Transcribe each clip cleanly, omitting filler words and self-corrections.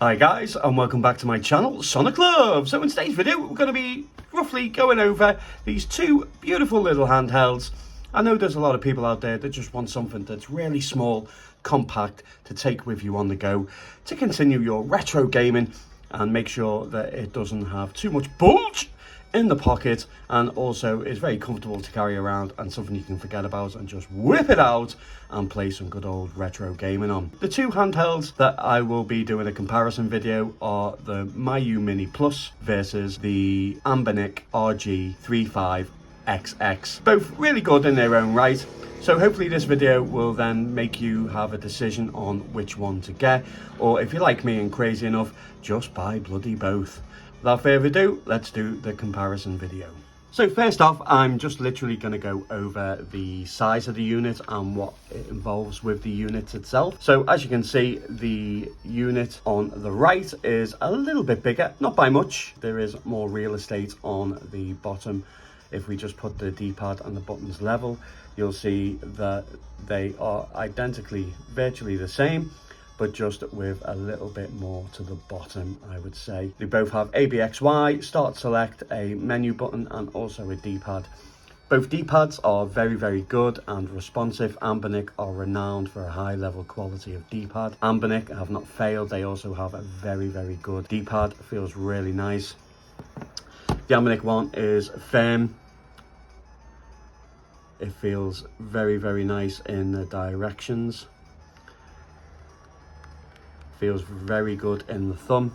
Hi guys, and welcome back to my channel, Sonic Love. So in today's video, we're going to be roughly going over these two beautiful little handhelds. I know there's a lot of people out there that just want something that's really small, compact, to take with you on the go, to continue your retro gaming and make sure that it doesn't have too much bulge in the pocket, and also is very comfortable to carry around and something you can forget about and just whip it out and play some good old retro gaming on. The two handhelds that I will be doing a comparison video are the Miyoo Mini Plus versus the Anbernic RG35XX. Both really good in their own right. So hopefully this video will then make you have a decision on which one to get, or if you're like me and crazy enough, just buy bloody both. Without further ado, let's do the comparison video. So first off, I'm just literally going to go over the size of the unit and what it involves with the unit itself. So as you can see, the unit on the right is a little bit bigger, not by much. There is more real estate on the bottom. If we just put the D-pad and the buttons level, you'll see that they are identically, virtually the same, but just with a little bit more to the bottom, I would say. They both have ABXY, start select, a menu button, and also a D-pad. Both D-pads are very, very good and responsive. Anbernic are renowned for a high level quality of D-pad. Anbernic have not failed. They also have a very, very good D-pad. Feels really nice. The Anbernic one is firm. It feels very, very nice in the directions. Feels very good in the thumb.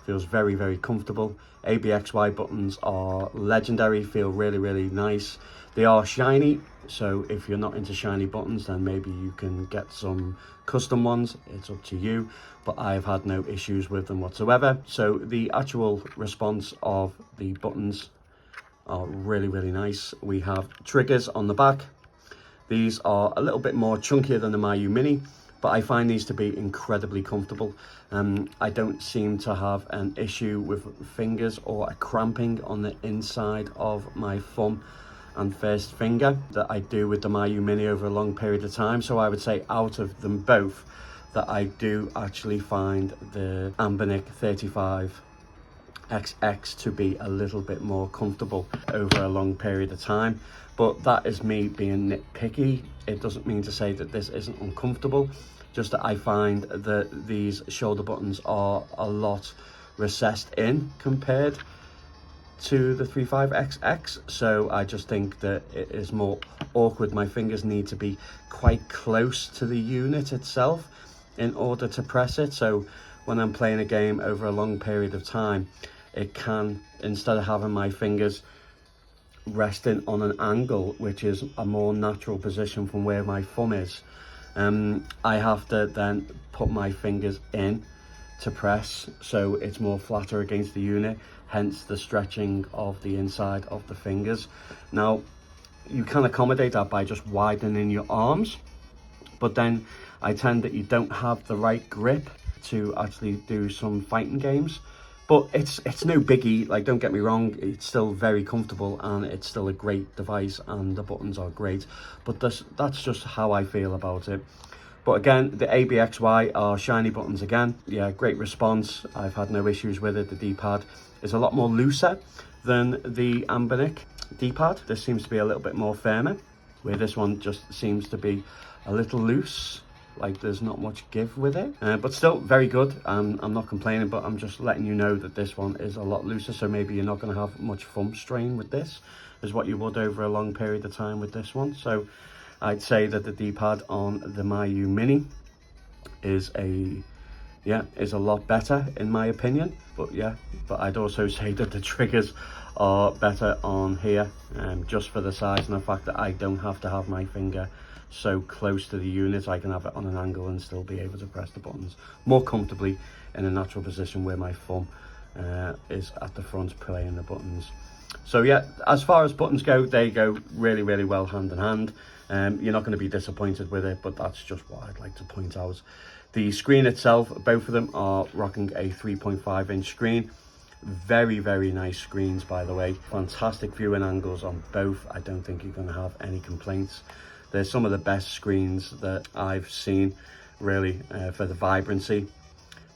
Feels very, very comfortable. ABXY buttons are legendary, feel really, really nice. They are shiny, so if you're not into shiny buttons, then maybe you can get some custom ones. It's up to you, but I've had no issues with them whatsoever. So the actual response of the buttons are really, really nice. We have triggers on the back. These are a little bit more chunkier than the Miyoo Mini, but I find these to be incredibly comfortable. I don't seem to have an issue with fingers or a cramping on the inside of my thumb and first finger that I do with the Miyoo Mini over a long period of time. So I would say out of them both that I do actually find the Anbernic 35XX to be a little bit more comfortable over a long period of time. But that is me being nitpicky. It doesn't mean to say that this isn't uncomfortable, just that I find that these shoulder buttons are a lot recessed in compared to the 35XX. So I just think that it is more awkward. My fingers need to be quite close to the unit itself in order to press it. So when I'm playing a game over a long period of time, it can, instead of having my fingers resting on an angle, which is a more natural position from where my thumb is, I have to then put my fingers in to press, so it's more flatter against the unit, hence the stretching of the inside of the fingers. Now, you can accommodate that by just widening your arms, but then I tend that you don't have the right grip to actually do some fighting games. But it's no biggie, like, don't get me wrong, it's still very comfortable and it's still a great device and the buttons are great. But that's just how I feel about it. But again, the ABXY are shiny buttons again. Yeah, great response. I've had no issues with it. The D-pad is a lot more looser than the Anbernic D-pad. This seems to be a little bit more firmer, where this one just seems to be a little loose. Like there's not much give with it, but still very good. I'm not complaining, but I'm just letting you know that this one is a lot looser, so maybe you're not going to have much thumb strain with this as what you would over a long period of time with this one. So I'd say that the D-pad on the Miyoo Mini is a lot better in my opinion. But I'd also say that the triggers are better on here, just for the size and the fact that I don't have to have my finger so close to the unit. I can have it on an angle and still be able to press the buttons more comfortably in a natural position where my thumb is at the front playing the buttons. So yeah, as far as buttons go, they go really, really well hand in hand. You're not going to be disappointed with it, but that's just what I'd like to point out. The screen itself, both of them are rocking a 3.5-inch screen. Very, very nice screens, by the way. Fantastic viewing angles on both. I don't think you're going to have any complaints. They're some of the best screens that I've seen, really, for the vibrancy.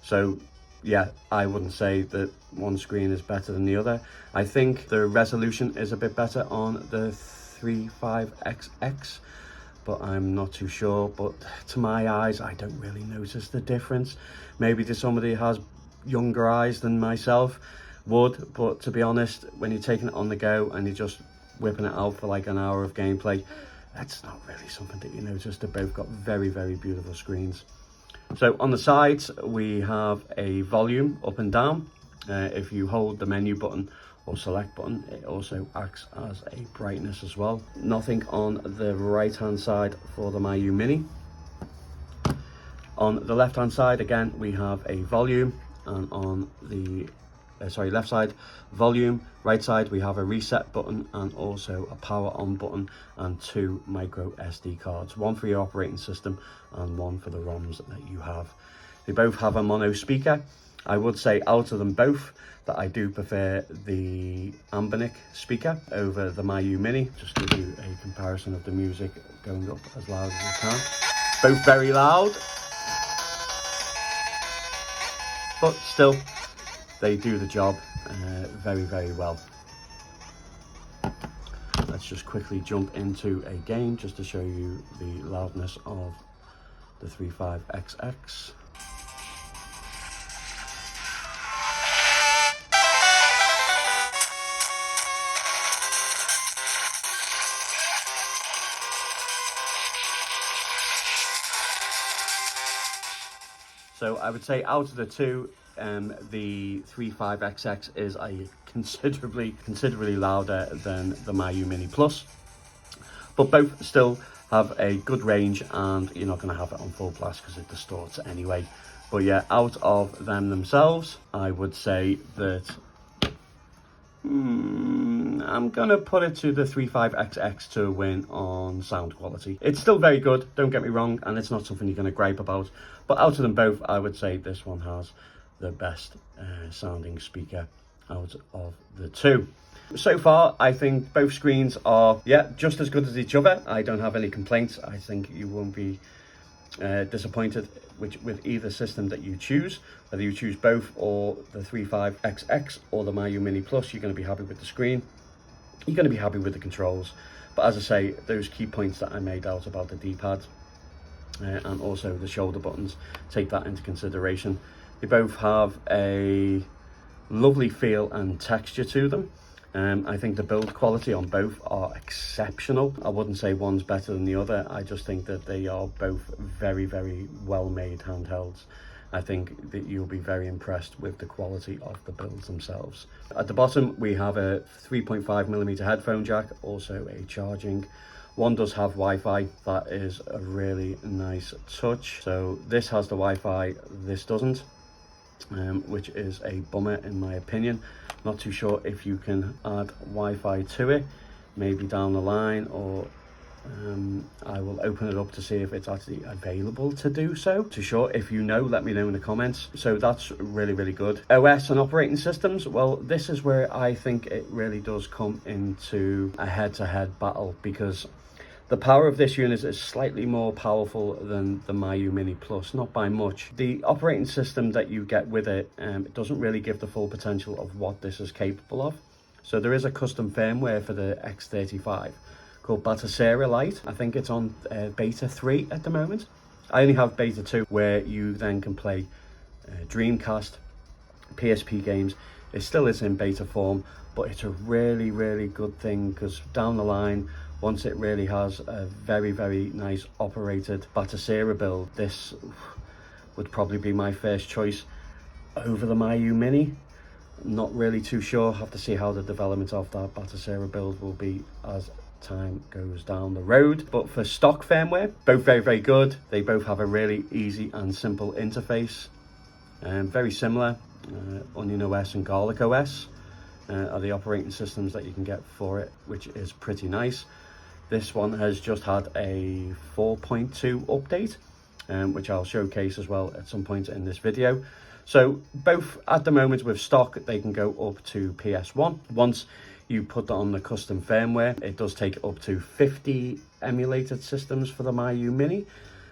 So yeah, I wouldn't say that one screen is better than the other. I think the resolution is a bit better on the 35XX, but I'm not too sure. But to my eyes, I don't really notice the difference. Maybe to somebody who has younger eyes than myself would, but to be honest, when you're taking it on the go and you're just whipping it out for like an hour of gameplay, that's not really something that you notice. They've both got very, very beautiful screens. So on the sides, we have a volume up and down. If you hold the menu button or select button, it also acts as a brightness as well. Nothing on the right hand side for the Miyoo Mini. On the left hand side, again, we have a volume, and on the left side, volume. Right side, we have a reset button and also a power on button and 2 micro SD cards, one for your operating system and one for the ROMs that you have. They both have a mono speaker. I would say out of them both that I do prefer the Anbernic speaker over the Miyoo Mini. Just to give you a comparison of the music going up as loud as I can. Both very loud, but still they do the job very, very well. Let's just quickly jump into a game just to show you the loudness of the 35XX. So I would say out of the two, the 35XX is a considerably louder than the Miyoo Mini Plus, but both still have a good range, and you're not going to have it on full blast because it distorts anyway. But yeah, out of them themselves, I would say that I'm gonna put it to the 35XX to win on sound quality. It's still very good, don't get me wrong, and it's not something you're gonna gripe about, but out of them both, I would say this one has the best sounding speaker out of the two. So far, I think both screens are, yeah, just as good as each other. I don't have any complaints. I think you won't be disappointed with either system that you choose. Whether you choose both or the 35XX or the Miyoo Mini Plus, you're going to be happy with the screen. You're going to be happy with the controls. But as I say, those key points that I made out about the D-pad and also the shoulder buttons, take that into consideration. They both have a lovely feel and texture to them. I think the build quality on both are exceptional. I wouldn't say one's better than the other. I just think that they are both very, very well made handhelds. I think that you'll be very impressed with the quality of the builds themselves. At the bottom, we have a 3.5mm headphone jack, also a charging. One does have Wi-Fi. That is a really nice touch. So this has the Wi-Fi, this doesn't, which is a bummer in my opinion. Not too sure if you can add Wi-Fi to it, maybe down the line, or I will open it up to see if it's actually available to do so. Too sure. If you know, let me know in the comments. So that's really, really good. OS and operating systems, well, this is where I think it really does come into a head-to-head battle, because the power of this unit is slightly more powerful than the Miyoo Mini Plus, not by much. The operating system that you get with it, it doesn't really give the full potential of what this is capable of. So there is a custom firmware for the X35 called Batocera Lite. I think it's on beta 3 at the moment. I only have beta 2, where you then can play Dreamcast, PSP games. It still is in beta form, but it's a really, really good thing, because down the line, once it really has a very, very nice operated Batocera build, this would probably be my first choice over the Miyoo Mini. Not really too sure. Have to see how the development of that Batocera build will be as time goes down the road. But for stock firmware, both very, very good. They both have a really easy and simple interface. Very similar. Onion OS and Garlic OS are the operating systems that you can get for it, which is pretty nice. This one has just had a 4.2 update, which I'll showcase as well at some point in this video. So both at the moment with stock, they can go up to PS1. Once you put on the custom firmware, it does take up to 50 emulated systems for the Miyoo Mini.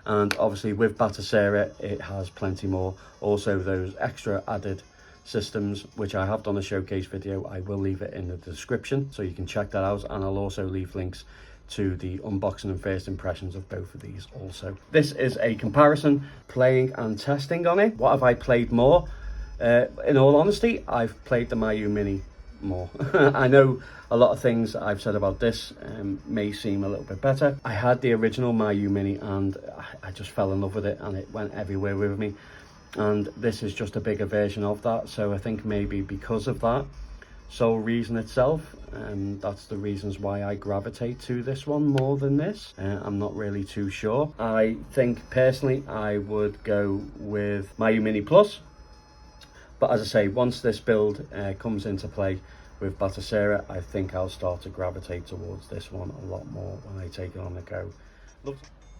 And obviously with Batocera, it has plenty more. Also those extra added systems, which I have done a showcase video. I will leave it in the description so you can check that out, and I'll also leave links to the unboxing and first impressions of both of these also. This is a comparison, playing and testing on it. What have I played more? In all honesty, I've played the Miyoo Mini more. I know a lot of things I've said about this may seem a little bit better. I had the original Miyoo Mini and I just fell in love with it, and it went everywhere with me. And this is just a bigger version of that, so I think maybe because of that sole reason itself, that's the reasons why I gravitate to this one more than this. I'm not really too sure. I think personally I would go with Miyoo Mini Plus, but as I say, once this build comes into play with Batocera, I think I'll start to gravitate towards this one a lot more when I take it on the go.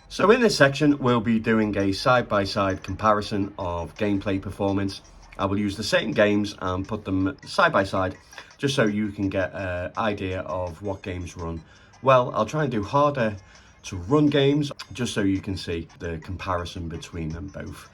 So in this section, we'll be doing a side-by-side comparison of gameplay performance. I will use the same games and put them side by side, just so you can get an idea of what games run well. I'll try and do harder to run games, just so you can see the comparison between them both.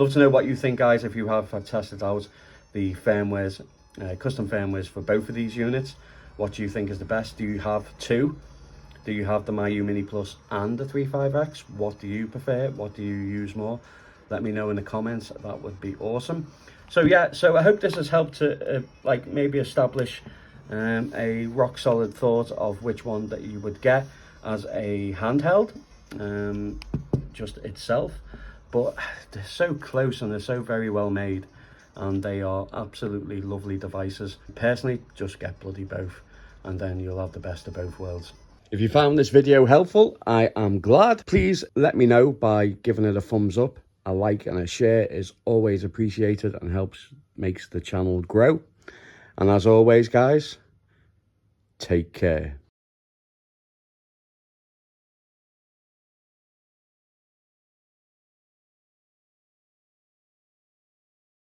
Love to know what you think, guys, if you have tested out the firmwares, custom firmwares for both of these units. What do you think is the best? Do you have two? Do you have the Miyoo Mini Plus and the 35X? What do you prefer? What do you use more? Let me know in the comments. That would be awesome. So yeah, so I hope this has helped to like maybe establish a rock solid thought of which one that you would get as a handheld, just itself. But they're so close and they're so very well made, and they are absolutely lovely devices. Personally, just get bloody both, and then you'll have the best of both worlds. If you found this video helpful, I am glad. Please let me know by giving it a thumbs up. A like and a share is always appreciated and makes the channel grow. And as always, guys, take care.